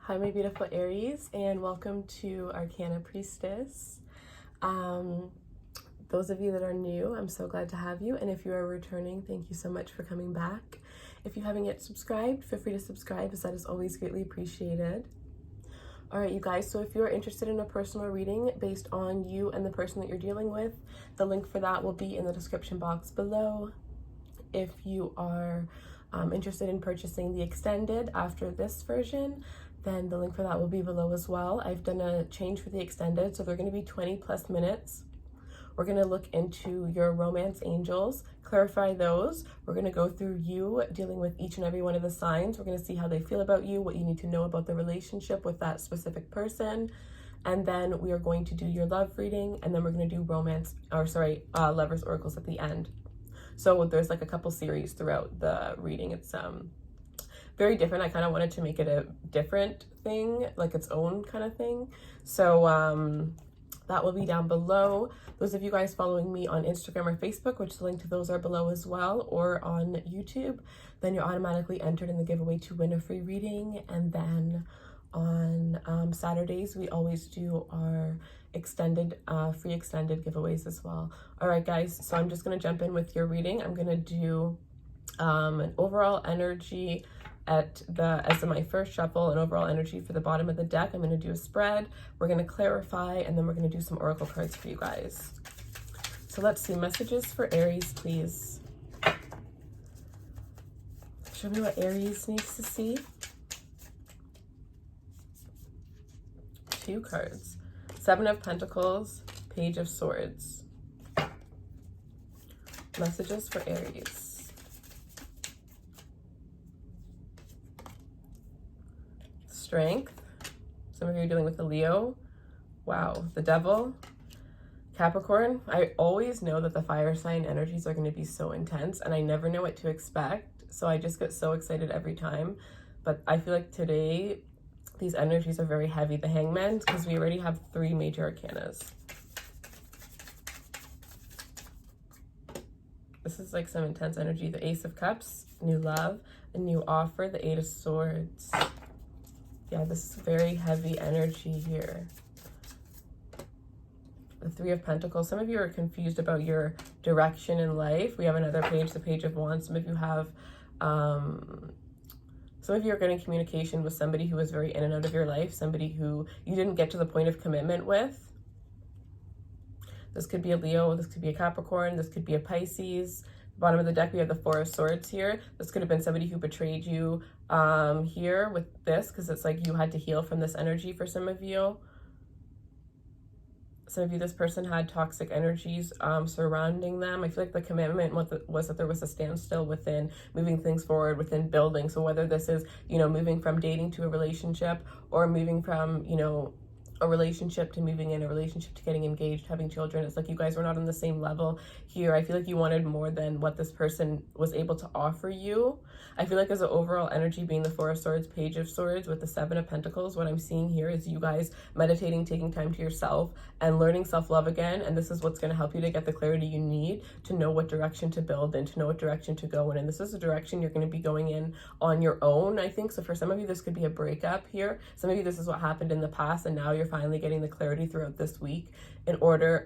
Hi, my beautiful Aries, and welcome to Arcana Priestess. Those of you that are new, I'm so glad to have you, and if you are returning, thank you so much for coming back. If you haven't yet subscribed, feel free to subscribe, as that is always greatly appreciated. All right, you guys, so if you're interested in a personal reading based on you and the person that you're dealing with, the link for that will be in the description box below. If you are interested in purchasing the extended after this version, then the link for that will be below as well. I've done a change for the extended, so they're going to be 20+ minutes. We're going to look into your romance angels, clarify those. We're going to go through you dealing with each and every one of the signs. We're going to see how they feel about you, what you need to know about the relationship with that specific person. And then we are going to do your love reading, and then we're going to do lovers oracles at the end. So there's like a couple series throughout the reading. It's very different. I kind of wanted to make it a different thing, like its own kind of thing. So that will be down below. Those of you guys following me on Instagram or Facebook, which the link to those are below as well, or on YouTube, then you're automatically entered in the giveaway to win a free reading. And then on Saturdays, we always do our free extended giveaways as well. All right, guys, so I'm just going to jump in with your reading. I'm going to do an overall energy as my first shuffle, an overall energy for the bottom of the deck. I'm going to do a spread. We're going to clarify, and then we're going to do some oracle cards for you guys. So let's see, messages for Aries, please. Show me what Aries needs to see. 2 cards. 7 of Pentacles, Page of Swords. Messages for Aries. Strength. Some of you are dealing with a Leo. Wow. The Devil. Capricorn. I always know that the fire sign energies are going to be so intense, and I never know what to expect. So I just get so excited every time. But I feel like today, these energies are very heavy. The Hangman, because we already have 3 major arcanas. This is like some intense energy. The Ace of Cups, new love, a new offer, the 8 of Swords. Yeah, this is very heavy energy here. The 3 of Pentacles. Some of you are confused about your direction in life. We have another page, the Page of Wands. Some of you have, some of you are getting communication with somebody who was very in and out of your life, somebody who you didn't get to the point of commitment with. This could be a Leo, this could be a Capricorn, this could be a Pisces. Bottom of the deck, we have the 4 of Swords here. This could have been somebody who betrayed you here with this, because it's like you had to heal from this energy for some of you. Some of you, this person had toxic energies surrounding them. I feel like the commitment was that there was a standstill within moving things forward, within building. So whether this is, moving from dating to a relationship, or moving from, a relationship to moving in, a relationship to getting engaged, having children. It's like you guys were not on the same level here. I feel like you wanted more than what this person was able to offer you. I feel like as an overall energy, being the 4 of Swords, Page of Swords with the 7 of Pentacles, what I'm seeing here is you guys meditating, taking time to yourself and learning self-love again. And this is what's going to help you to get the clarity you need to know what direction to build in, to know what direction to go in. And this is a direction you're going to be going in on your own, I think. So for some of you, this could be a breakup here. Some of you, this is what happened in the past, and now you're finally getting the clarity throughout this week in order,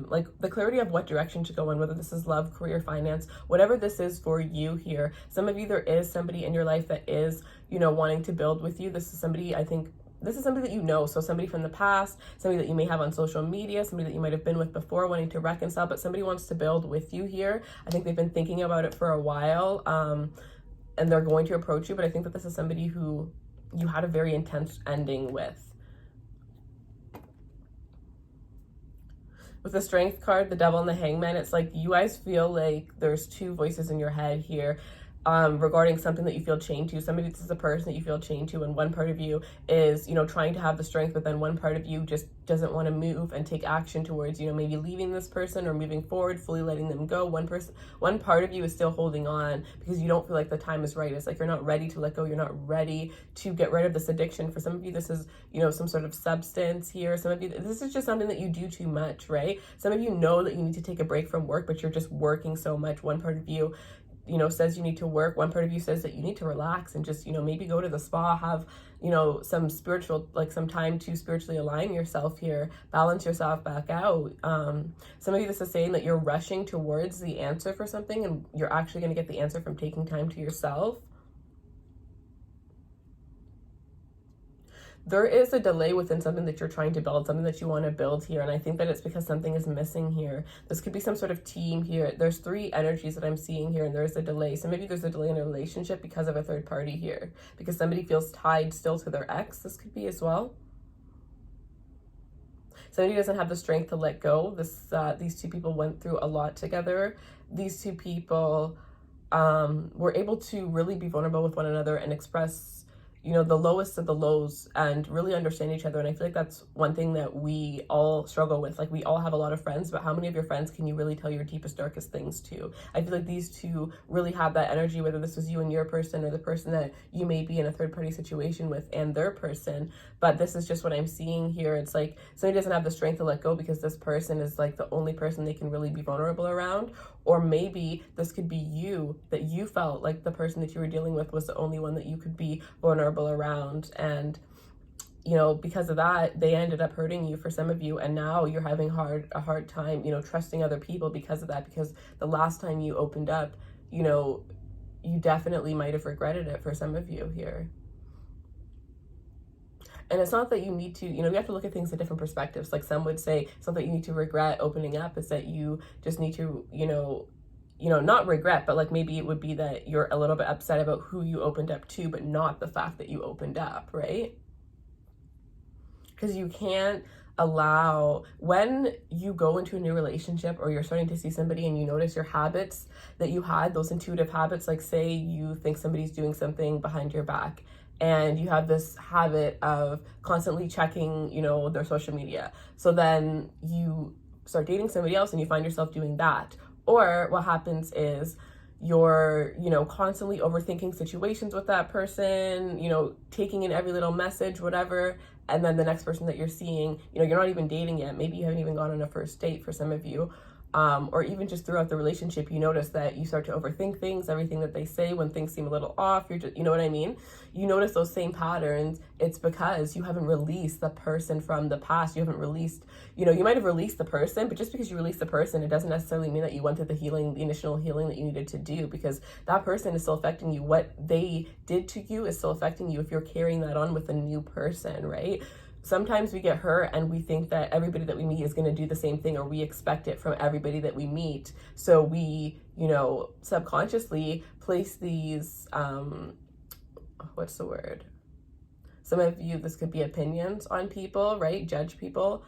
like the clarity of what direction to go in, whether this is love, career, finance, whatever this is for you here. Some of you, there is somebody in your life that is, wanting to build with you. This is somebody, I think, this is somebody that you know. So somebody from the past, somebody that you may have on social media, somebody that you might have been with before, wanting to reconcile, but somebody wants to build with you here. I think they've been thinking about it for a while, and they're going to approach you, but I think that this is somebody who you had a very intense ending with. With the Strength card, the Devil and the Hangman, it's like you guys feel like there's 2 voices in your head here regarding something that you feel chained to. Somebody, this is a person that you feel chained to, and one part of you is, trying to have the strength, but then one part of you just doesn't want to move and take action towards, maybe leaving this person or moving forward, fully letting them go. One part of you is still holding on because you don't feel like the time is right. It's like you're not ready to let go. You're not ready to get rid of this addiction. For some of you, this is, some sort of substance here. Some of you, this is just something that you do too much, right? Some of you know that you need to take a break from work, but you're just working so much. One part of you you know, says you need to work. One part of you says that you need to relax and just, you know, maybe go to the spa, have, you know, some spiritual, like some time to spiritually align yourself here, balance yourself back out. Some of you, this is saying that you're rushing towards the answer for something, and you're actually going to get the answer from taking time to yourself. There is a delay within something that you're trying to build, something that you want to build here. And I think that it's because something is missing here. This could be some sort of team here. There's 3 energies that I'm seeing here, and there's a delay. So maybe there's a delay in a relationship because of a third party here, because somebody feels tied still to their ex. This could be as well. Somebody doesn't have the strength to let go. These 2 people went through a lot together. These 2 people were able to really be vulnerable with one another and express, you know, the lowest of the lows and really understand each other. And I feel like that's one thing that we all struggle with. Like, we all have a lot of friends, but how many of your friends can you really tell your deepest, darkest things to? I feel like these 2 really have that energy, whether this was you and your person or the person that you may be in a third party situation with and their person. But this is just what I'm seeing here. It's like somebody doesn't have the strength to let go because this person is like the only person they can really be vulnerable around. Or maybe this could be you, that you felt like the person that you were dealing with was the only one that you could be vulnerable around. And, you know, because of that, they ended up hurting you for some of you. And now you're having a hard time, you know, trusting other people because of that. Because the last time you opened up, you know, you definitely might have regretted it for some of you here. And it's not that you need to, you know, you have to look at things in different perspectives. Like some would say, it's not that you need to regret opening up, it's that you just need to, you know, not regret, but like maybe it would be that you're a little bit upset about who you opened up to, but not the fact that you opened up, right? Because you can't allow, when you go into a new relationship or you're starting to see somebody and you notice your habits that you had, those intuitive habits, like say you think somebody's doing something behind your back, and you have this habit of constantly checking, you know, their social media. So then you start dating somebody else and you find yourself doing that. Or what happens is you're, you know, constantly overthinking situations with that person, you know, taking in every little message, whatever. And then the next person that you're seeing, you know, you're not even dating yet. Maybe you haven't even gone on a first date for some of you. Or even just throughout the relationship, you notice that you start to overthink things, everything that they say when things seem a little off, you're just, you know what I mean? You notice those same patterns. It's because you haven't released the person from the past. You haven't released, you know, you might have released the person, but just because you release the person, it doesn't necessarily mean that you went through the healing, the initial healing that you needed to do, because that person is still affecting you. What they did to you is still affecting you if you're carrying that on with a new person, right? Sometimes we get hurt and we think that everybody that we meet is going to do the same thing, or we expect it from everybody that we meet. So we, you know, subconsciously place these, what's the word? Some of you, this could be opinions on people, right? Judge people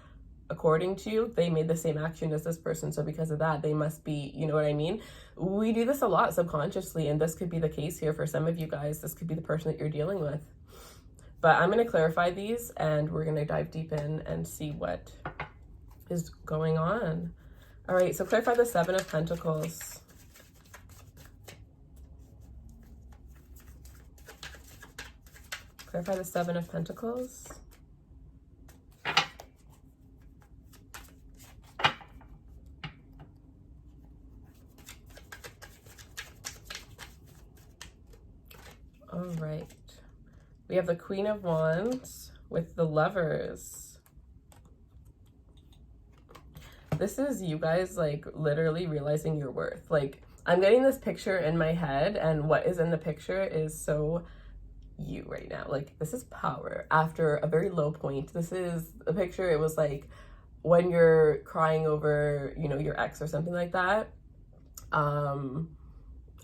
according to, they made the same action as this person. So because of that, they must be, you know what I mean? We do this a lot subconsciously, and this could be the case here for some of you guys. This could be the person that you're dealing with. But I'm going to clarify these, and we're going to dive deep in and see what is going on. All right, so clarify the 7 of Pentacles. Clarify the 7 of Pentacles. All right. We have the Queen of Wands with the Lovers. This is you guys, like, literally realizing your worth. Like, I'm getting this picture in my head, and what is in the picture is so you right now. Like, this is power after a very low point. This is a picture, it was like when you're crying over, you know, your ex or something like that.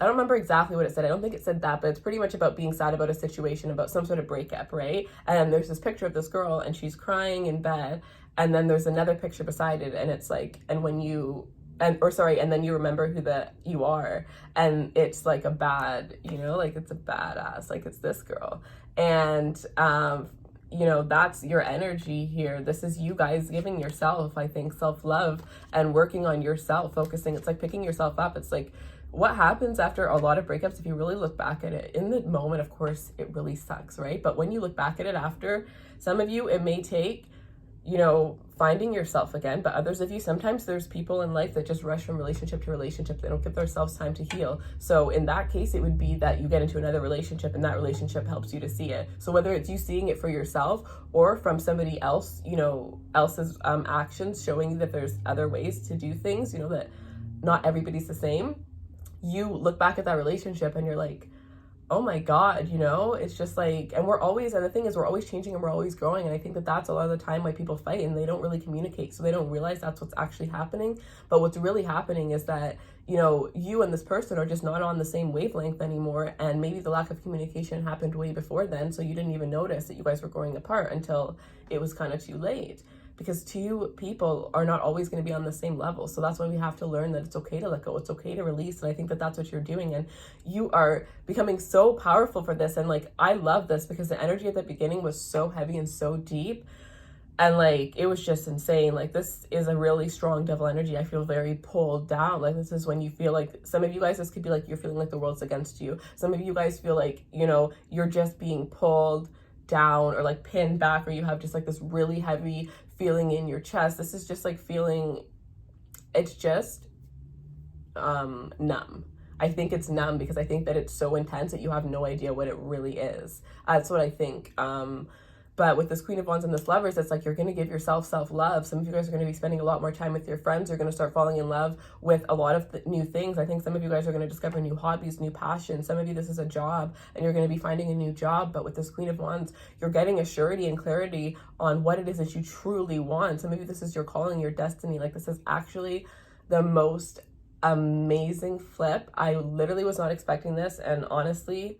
I don't remember exactly what it said. I don't think it said that, but it's pretty much about being sad about a situation, about some sort of breakup, right? And there's this picture of this girl and she's crying in bed. And then there's another picture beside it. And it's like, and when you, and then you remember who you are. And it's like a bad, you know, like it's a badass, like it's this girl. And, you know, that's your energy here. This is you guys giving yourself, I think, self-love and working on yourself, focusing. It's like picking yourself up. It's like, what happens after a lot of breakups, if you really look back at it, in the moment, of course, it really sucks, right? But when you look back at it after, some of you, it may take you know, finding yourself again. But others of you, sometimes there's people in life that just rush from relationship to relationship. They don't give themselves time to heal. So in that case, it would be that you get into another relationship and that relationship helps you to see it. So whether it's you seeing it for yourself or from somebody else, you know, else's actions showing you that there's other ways to do things, you know, that not everybody's the same, you look back at that relationship and you're like, oh my God, you know, it's just like, and the thing is, we're always changing and we're always growing. And I think that that's a lot of the time why people fight and they don't really communicate. So they don't realize that's what's actually happening. But what's really happening is that, you know, you and this person are just not on the same wavelength anymore. And maybe the lack of communication happened way before then. So you didn't even notice that you guys were growing apart until it was kind of too late. Because two people are not always going to be on the same level. So that's why we have to learn that it's okay to let go. It's okay to release. And I think that that's what you're doing. And you are becoming so powerful for this. And like, I love this because the energy at the beginning was so heavy and so deep. And like, it was just insane. Like, this is a really strong devil energy. I feel very pulled down. Like, this is when you feel like, some of you guys, this could be like you're feeling like the world's against you. Some of you guys feel like, you know, you're just being pulled down or like pinned back, or you have just like this really heavy feeling in your chest. This is just like feeling, it's just numb. I think it's numb because I think that it's so intense that you have no idea what it really is. That's what I think. But with this Queen of Wands and this Lovers, it's like you're going to give yourself self-love. Some of you guys are going to be spending a lot more time with your friends. You're going to start falling in love with a lot of new things. I think some of you guys are going to discover new hobbies, new passions. Some of you, this is a job and you're going to be finding a new job. But with this Queen of Wands, you're getting a surety and clarity on what it is that you truly want. Some of you, this is your calling, your destiny. Like, this is actually the most amazing flip. I literally was not expecting this. And honestly,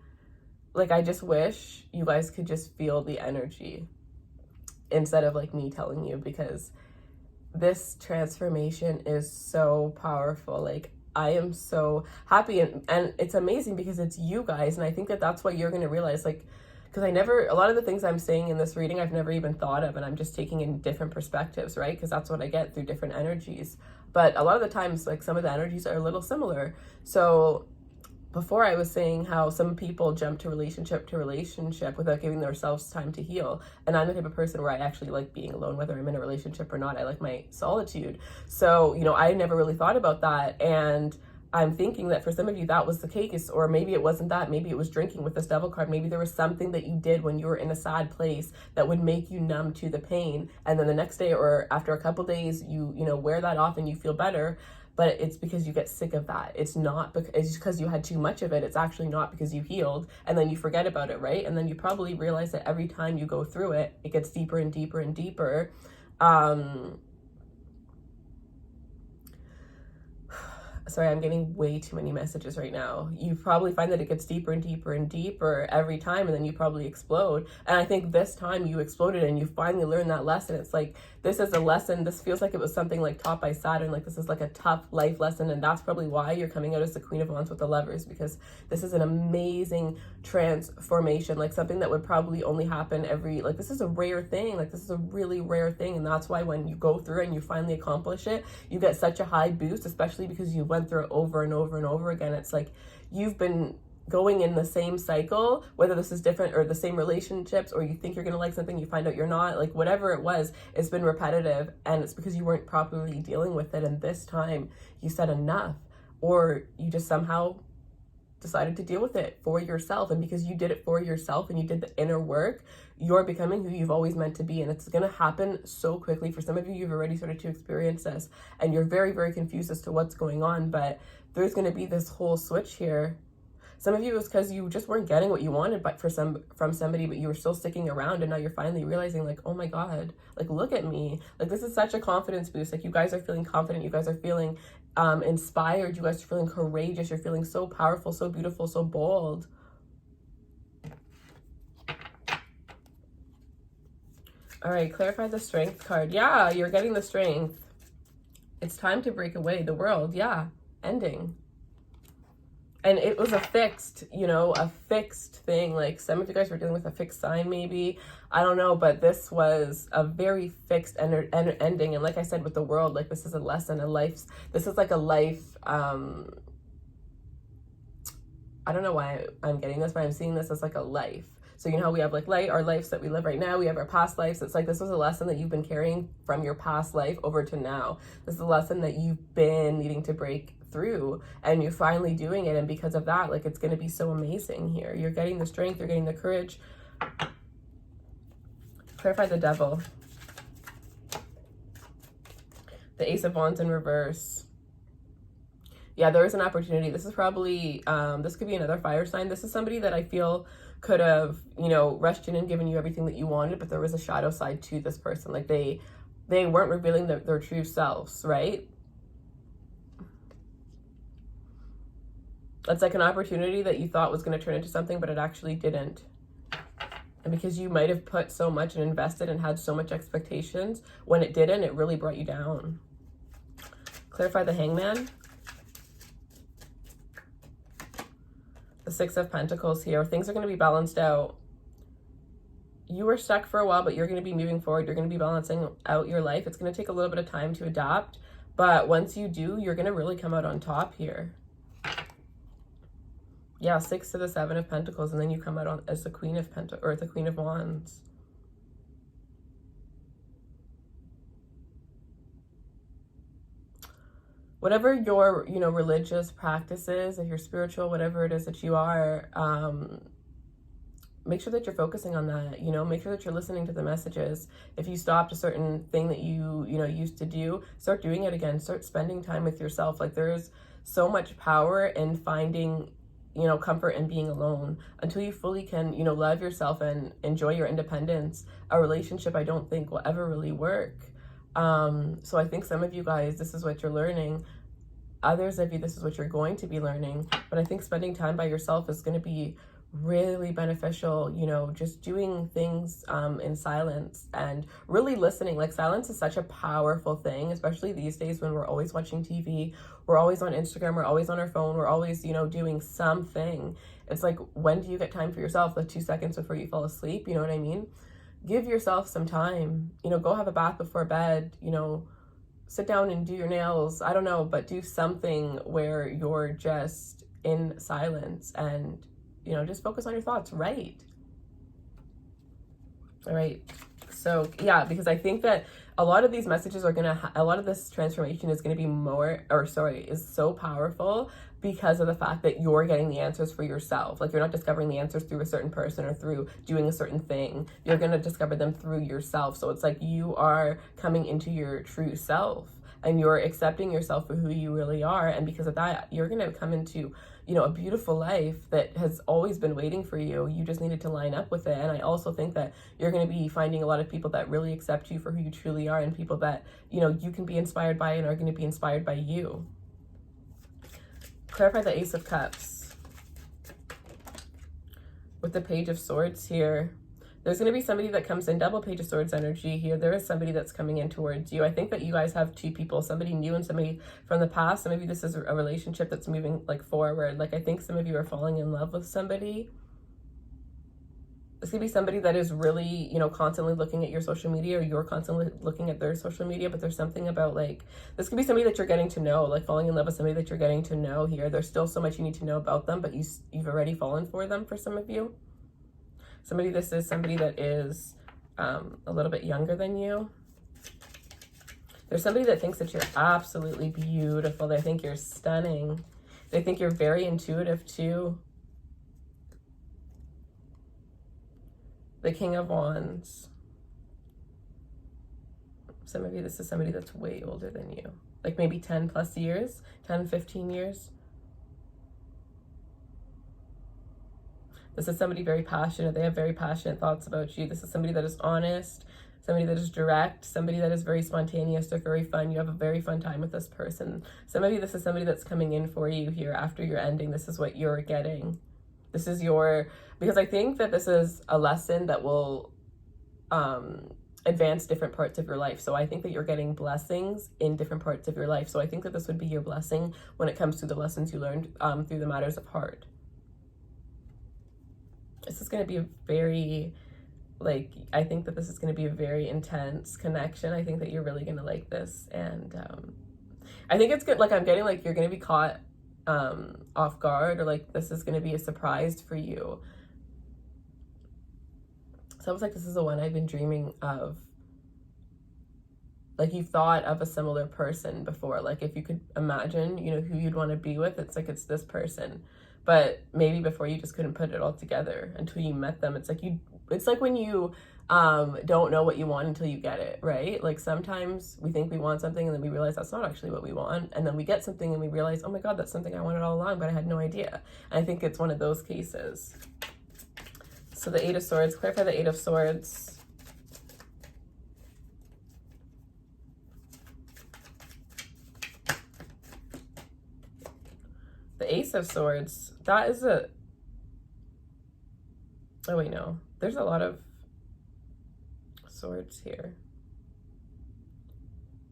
like, I just wish you guys could just feel the energy instead of like me telling you, because this transformation is so powerful. Like, I am so happy and it's amazing because it's you guys. And I think that that's what you're going to realize, like, because a lot of the things I'm saying in this reading, I've never even thought of, and I'm just taking in different perspectives, right? Because that's what I get through different energies. But a lot of the times, like, some of the energies are a little similar. So before, I was saying how some people jump to relationship without giving themselves time to heal. And I'm the type of person where I actually like being alone, whether I'm in a relationship or not. I like my solitude. So, you know, I never really thought about that. And I'm thinking that for some of you, that was the case, or maybe it wasn't that. Maybe it was drinking with this Devil card. Maybe there was something that you did when you were in a sad place that would make you numb to the pain. And then the next day or after a couple days, you know, wear that off and you feel better. But it's because you get sick of that. It's not because you had too much of it. It's actually not because you healed and then you forget about it, right? And then you probably realize that every time you go through it, it gets deeper and deeper and deeper. Sorry, I'm getting way too many messages right now. You probably find that it gets deeper and deeper and deeper every time, and then you probably explode. And I think this time you exploded and you finally learned that lesson. It's like, this is a lesson. This feels like it was something like taught by Saturn. Like, this is like a tough life lesson. And that's probably why you're coming out as the Queen of Wands with the Lovers, because this is an amazing transformation. Like, something that would probably only happen this is a rare thing. Like, this is a really rare thing. And that's why when you go through and you finally accomplish it, you get such a high boost, especially because you went through it over and over and over again. It's like you've been going in the same cycle, whether this is different or the same relationships, or you think you're gonna like something, you find out you're not, like, whatever it was, it's been repetitive, and it's because you weren't properly dealing with it. And this time you said enough, or you just somehow decided to deal with it for yourself. And because you did it for yourself and you did the inner work, you're becoming who you've always meant to be. And it's going to happen so quickly. For some of you, you've already started to experience this and you're very, very confused as to what's going on. But there's going to be this whole switch here. Some of you, it's because you just weren't getting what you wanted from somebody, but you were still sticking around, and now you're finally realizing, like, oh my God, like, look at me. Like, this is such a confidence boost. Like, you guys are feeling confident. You guys are feeling inspired. You guys are feeling courageous. You're feeling so powerful, so beautiful, so bold. All right, clarify the Strength card. Yeah, you're getting the Strength. It's time to break away. The World, yeah, ending. And it was a fixed, you know, a fixed thing. Like, some of you guys were dealing with a fixed sign, maybe. I don't know, but this was a very fixed ending. And like I said, with the World, like, this is a lesson, this is like a life, I don't know why I'm getting this, but I'm seeing this as like a life. So you know how we have like our lives that we live right now, we have our past lives. It's like this was a lesson that you've been carrying from your past life over to now. This is a lesson that you've been needing to break through, and you're finally doing it. And because of that, like, it's going to be so amazing here. You're getting the strength, you're getting the courage. Clarify the Devil. The Ace of Wands in reverse. Yeah, there is an opportunity. This is probably, this could be another fire sign. This is somebody that I feel could have, you know, rushed in and given you everything that you wanted, but there was a shadow side to this person. Like they weren't revealing their true selves, right? It's like an opportunity that you thought was going to turn into something, but it actually didn't. And because you might have put so much and invested and had so much expectations, when it didn't, it really brought you down. Clarify the Hangman. The Six of Pentacles here. Things are going to be balanced out. You were stuck for a while, but you're going to be moving forward. You're going to be balancing out your life. It's going to take a little bit of time to adapt, but once you do, you're going to really come out on top here. Yeah, 6 to the 7 of Pentacles, and then you come out on as the Queen of Pentacles, or the Queen of Wands. Whatever your, you know, religious practices, if you're spiritual, whatever it is that you are, make sure that you're focusing on that, you know, make sure that you're listening to the messages. If you stopped a certain thing that you know, used to do, start doing it again, start spending time with yourself. Like, there's so much power in finding, you know, comfort in being alone. Until you fully can, you know, love yourself and enjoy your independence, a relationship I don't think will ever really work. So I think some of you guys, this is what you're learning. Others of you, this is what you're going to be learning. But I think spending time by yourself is going to be really beneficial, you know, just doing things in silence and really listening. Like, silence is such a powerful thing, especially these days when we're always watching TV, we're always on Instagram, we're always on our phone, we're always, you know, doing something. It's like, when do you get time for yourself? The 2 seconds before you fall asleep, you know what I mean? Give yourself some time, you know, go have a bath before bed, you know, sit down and do your nails. I don't know, but do something where you're just in silence and, you know, just focus on your thoughts, right? All right. So yeah, because I think that a lot of these messages are going to, a lot of this transformation is going to be is so powerful because of the fact that you're getting the answers for yourself. Like, you're not discovering the answers through a certain person or through doing a certain thing. You're going to discover them through yourself. So it's like you are coming into your true self and you're accepting yourself for who you really are. And because of that, you're going to come into, you know, a beautiful life that has always been waiting for you. You just needed to line up with it. And I also think that you're going to be finding a lot of people that really accept you for who you truly are, and people that, you know, you can be inspired by and are going to be inspired by you. Clarify the Ace of Cups. With the Page of Swords here. There's going to be somebody that comes in, double Page of Swords energy here. There is somebody that's coming in towards you. I think that you guys have 2 people, somebody new and somebody from the past. So maybe this is a relationship that's moving like forward. Like, I think some of you are falling in love with somebody. This could be somebody that is really, you know, constantly looking at your social media, or you're constantly looking at their social media. But there's something about, like, this could be somebody that you're getting to know, like falling in love with somebody that you're getting to know here. There's still so much you need to know about them, but you've already fallen for them for some of you. Somebody, this is somebody that is a little bit younger than you. There's somebody that thinks that you're absolutely beautiful. They think you're stunning. They think you're very intuitive too. The King of Wands. Some of you, this is somebody that's way older than you. Like maybe 10 plus years, 10, 15 years. This is somebody very passionate. They have very passionate thoughts about you. This is somebody that is honest, somebody that is direct, somebody that is very spontaneous. They're very fun. You have a very fun time with this person. Some of you, this is somebody that's coming in for you here after your ending. This is what you're getting. This is your, because I think that this is a lesson that will advance different parts of your life. So I think that you're getting blessings in different parts of your life. So I think that this would be your blessing when it comes to the lessons you learned through the matters of heart. This is going to be a very, like, I think that this is going to be a very intense connection. I think that you're really going to like this. And I think it's good. Like, I'm getting like you're going to be caught off guard, or like this is going to be a surprise for you. It's almost like this is the one I've been dreaming of. Like, you've thought of a similar person before. Like, if you could imagine, you know, who you'd want to be with, it's like it's this person. But maybe before you just couldn't put it all together until you met them. It's like when you don't know what you want until you get it, right? Like, sometimes we think we want something and then we realize that's not actually what we want. And then we get something and we realize, oh my God, that's something I wanted all along, but I had no idea. And I think it's one of those cases. So the Eight of Swords, clarify the Eight of Swords. The Ace of Swords, that is a... Oh, wait, no. There's a lot of swords here.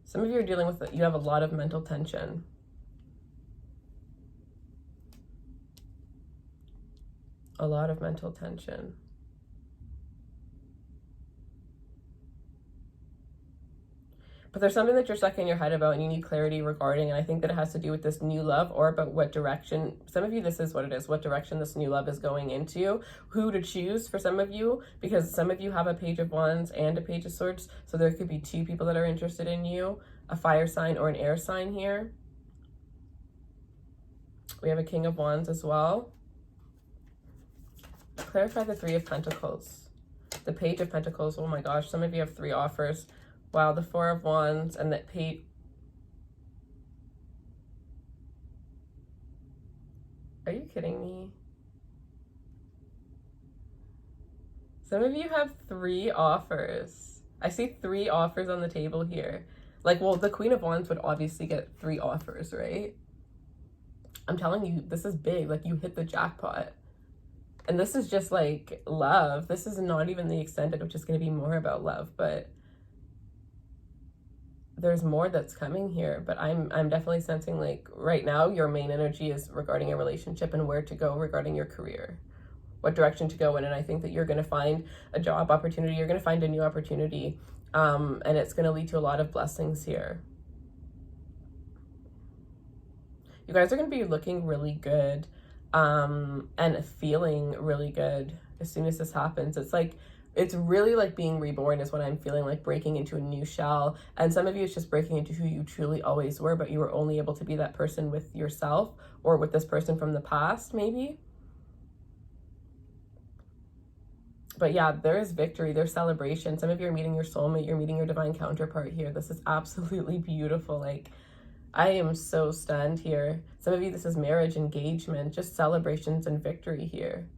Some of you are dealing with, you have a lot of mental tension. A lot of mental tension. But there's something that you're stuck in your head about and you need clarity regarding, and I think that it has to do with this new love, or about what direction, some of you, this is what it is, what direction this new love is going into, who to choose for some of you, because some of you have a Page of Wands and a Page of Swords, so there could be two people that are interested in you, a fire sign or an air sign here. We have a King of Wands as well. Clarify the Three of Pentacles. The Page of Pentacles, oh my gosh, some of you have 3 offers. Wow, the Four of Wands and that Page. Are you kidding me? Some of you have 3 offers. I see 3 offers on the table here. Like, well, the Queen of Wands would obviously get 3 offers, right? I'm telling you, this is big. Like, you hit the jackpot. And this is just like love. This is not even the extended, which is going to be more about love, but there's more that's coming here. But I'm definitely sensing, like, right now your main energy is regarding a relationship and where to go regarding your career, what direction to go in. And I think that you're going to find a job opportunity, you're going to find a new opportunity, and it's going to lead to a lot of blessings here. You guys are going to be looking really good and feeling really good as soon as this happens. It's really like being reborn is what I'm feeling, like breaking into a new shell. And some of you, it's just breaking into who you truly always were, but you were only able to be that person with yourself or with this person from the past, maybe. But yeah, there is victory, there's celebration. Some of you are meeting your soulmate, you're meeting your divine counterpart here. This is absolutely beautiful. Like, I am so stunned here. Some of you, this is marriage, engagement, just celebrations and victory here.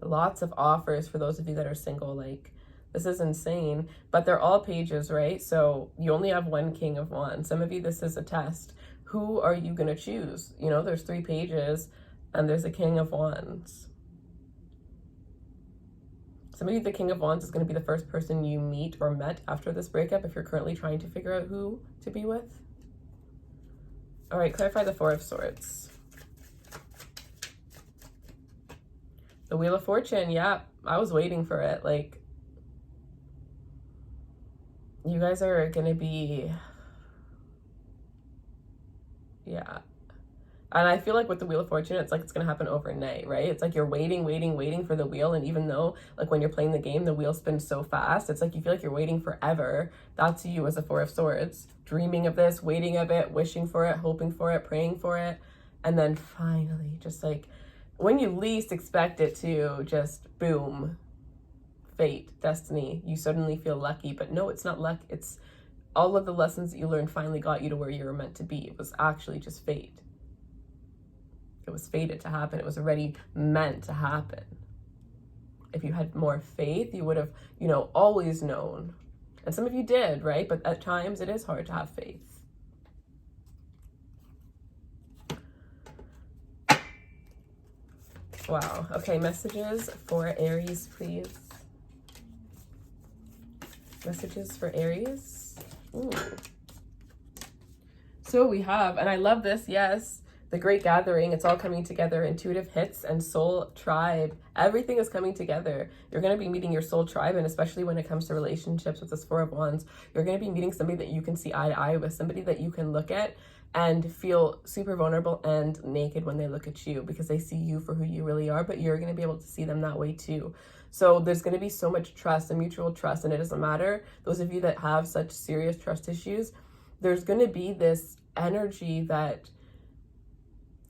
Lots of offers for those of you that are single. Like, this is insane, but they're all pages, right? So you only have 1 King of Wands. Some of you, this is a test. Who are you going to choose? You know, there's 3 pages and there's a King of Wands. Some of you, the King of Wands is going to be the first person you meet or met after this breakup if you're currently trying to figure out who to be with. All right, clarify the Four of Swords. The Wheel of Fortune, yeah, I was waiting for it. Like, you guys are going to be, yeah. And I feel like with the Wheel of Fortune, it's like it's going to happen overnight, right? It's like you're waiting for the wheel. And even though, like, when you're playing the game, the wheel spins so fast, it's like you feel like you're waiting forever. That's you as a Four of Swords. Dreaming of this, waiting of it, wishing for it, hoping for it, praying for it. And then finally, just like, when you least expect it to, just boom, fate, destiny, you suddenly feel lucky. But no, it's not luck. It's all of the lessons that you learned finally got you to where you were meant to be. It was actually just fate. It was fated to happen. It was already meant to happen. If you had more faith, you would have, you know, always known. And some of you did, right? But at times it is hard to have faith. Wow. Okay, messages for Aries, please. Messages for Aries. Ooh. So we have, and I love this, yes, the Great Gathering. It's all coming together. Intuitive hits and soul tribe. Everything is coming together. You're going to be meeting your soul tribe, and especially when it comes to relationships with this Four of Wands, you're going to be meeting somebody that you can see eye to eye with, somebody that you can look at and feel super vulnerable and naked when they look at you, because they see you for who you really are, but you're going to be able to see them that way too. So there's going to be so much trust and mutual trust, and it doesn't matter. Those of you that have such serious trust issues, there's going to be this energy that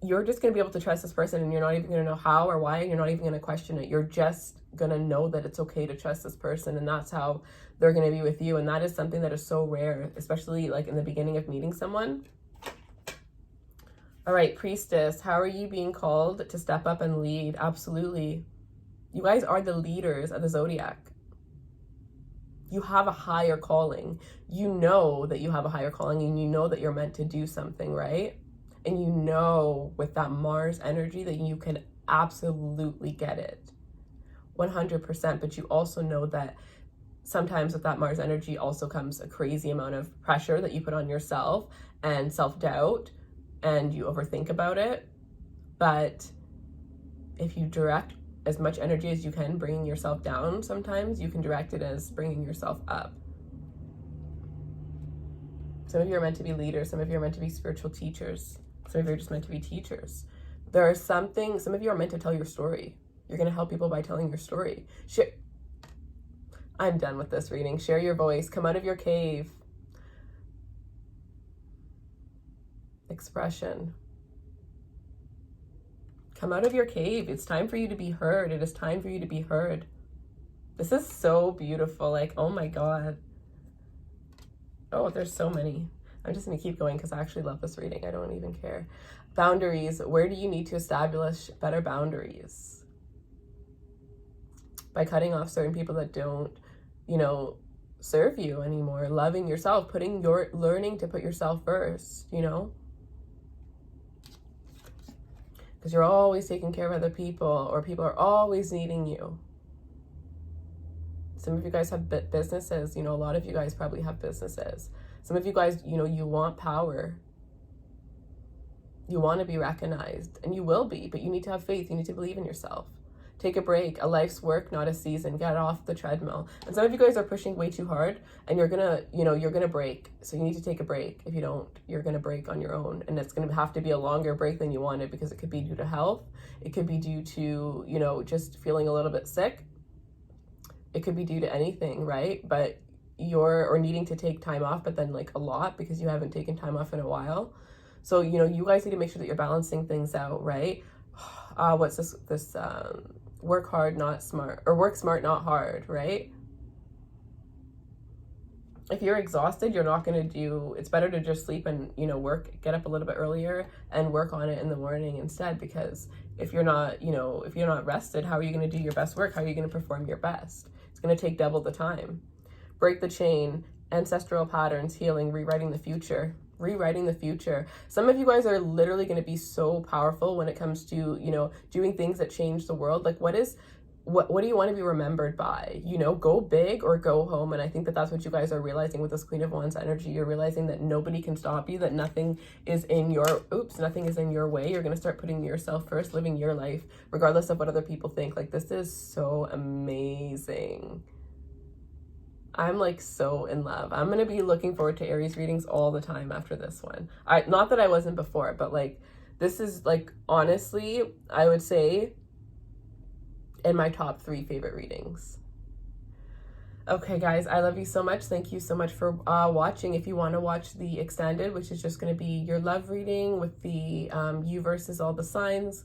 you're just going to be able to trust this person, and you're not even going to know how or why, and you're not even going to question it. You're just going to know that it's okay to trust this person, and that's how they're going to be with you. And that is something that is so rare, especially like in the beginning of meeting someone. All right, Priestess, how are you being called to step up and lead? Absolutely. You guys are the leaders of the zodiac. You have a higher calling. You know that you have a higher calling, and you know that you're meant to do something, right? And you know with that Mars energy that you can absolutely get it 100%. But you also know that sometimes with that Mars energy also comes a crazy amount of pressure that you put on yourself and self-doubt, and you overthink about it. But if you direct as much energy as you can bringing yourself down, sometimes you can direct it as bringing yourself up. Some of you are meant to be leaders. Some of you are meant to be spiritual teachers. Some of you are just meant to be teachers. Some of you are meant to tell your story. You're going to help people by telling your story. I'm done with this reading. Share your voice. Come out of your cave. Expression. Come out of your cave. It's time for you to be heard. It is time for you to be heard. This is so beautiful. Like, oh my God. Oh, there's so many. I'm just going to keep going because I actually love this reading. I don't even care. Boundaries. Where do you need to establish better boundaries? By cutting off certain people that don't, serve you anymore. Loving yourself. Learning to put yourself first, Because you're always taking care of other people, or people are always needing you. Some of you guys have businesses. A lot of you guys probably have businesses. Some of you guys, you want power. You want to be recognized, and you will be, but you need to have faith. You need to believe in yourself. Take a break. A life's work, not a season. Get off the treadmill. And some of you guys are pushing way too hard, and you're gonna break. So you need to take a break. If you don't, you're gonna break on your own, and it's gonna have to be a longer break than you wanted, because it could be due to health. It could be due to, just feeling a little bit sick. It could be due to anything, right? But or needing to take time off, but then like a lot because you haven't taken time off in a while. So, you guys need to make sure that you're balancing things out, right? What's this, work hard, not smart, or work smart, not hard, right? If you're exhausted, you're not going to it's better to just sleep and, get up a little bit earlier and work on it in the morning instead, because if you're not rested, how are you going to do your best work? How are you going to perform your best? It's going to take double the time. Break the chain, ancestral patterns, healing, rewriting the future. Some of you guys are literally going to be so powerful when it comes to, doing things that change the world. Like what do you want to be remembered by? Go big or go home. And I think that that's what you guys are realizing with this Queen of Wands energy. You're realizing that nobody can stop you, that nothing is in your way. You're going to start putting yourself first, living your life, regardless of what other people think. Like, this is so amazing. I'm like so in love. I'm going to be looking forward to Aries readings all the time after this one. Not that I wasn't before, but like, this is like, honestly, I would say in my top 3 favorite readings. Okay, guys, I love you so much. Thank you so much for watching. If you want to watch the extended, which is just going to be your love reading with the you versus all the signs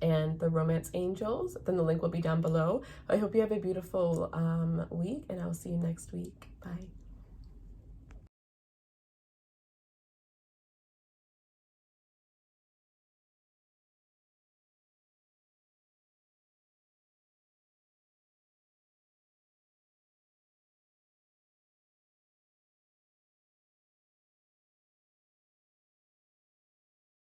and the romance angels, then the link will be down below. I hope you have a beautiful week, and I'll see you next week. Bye.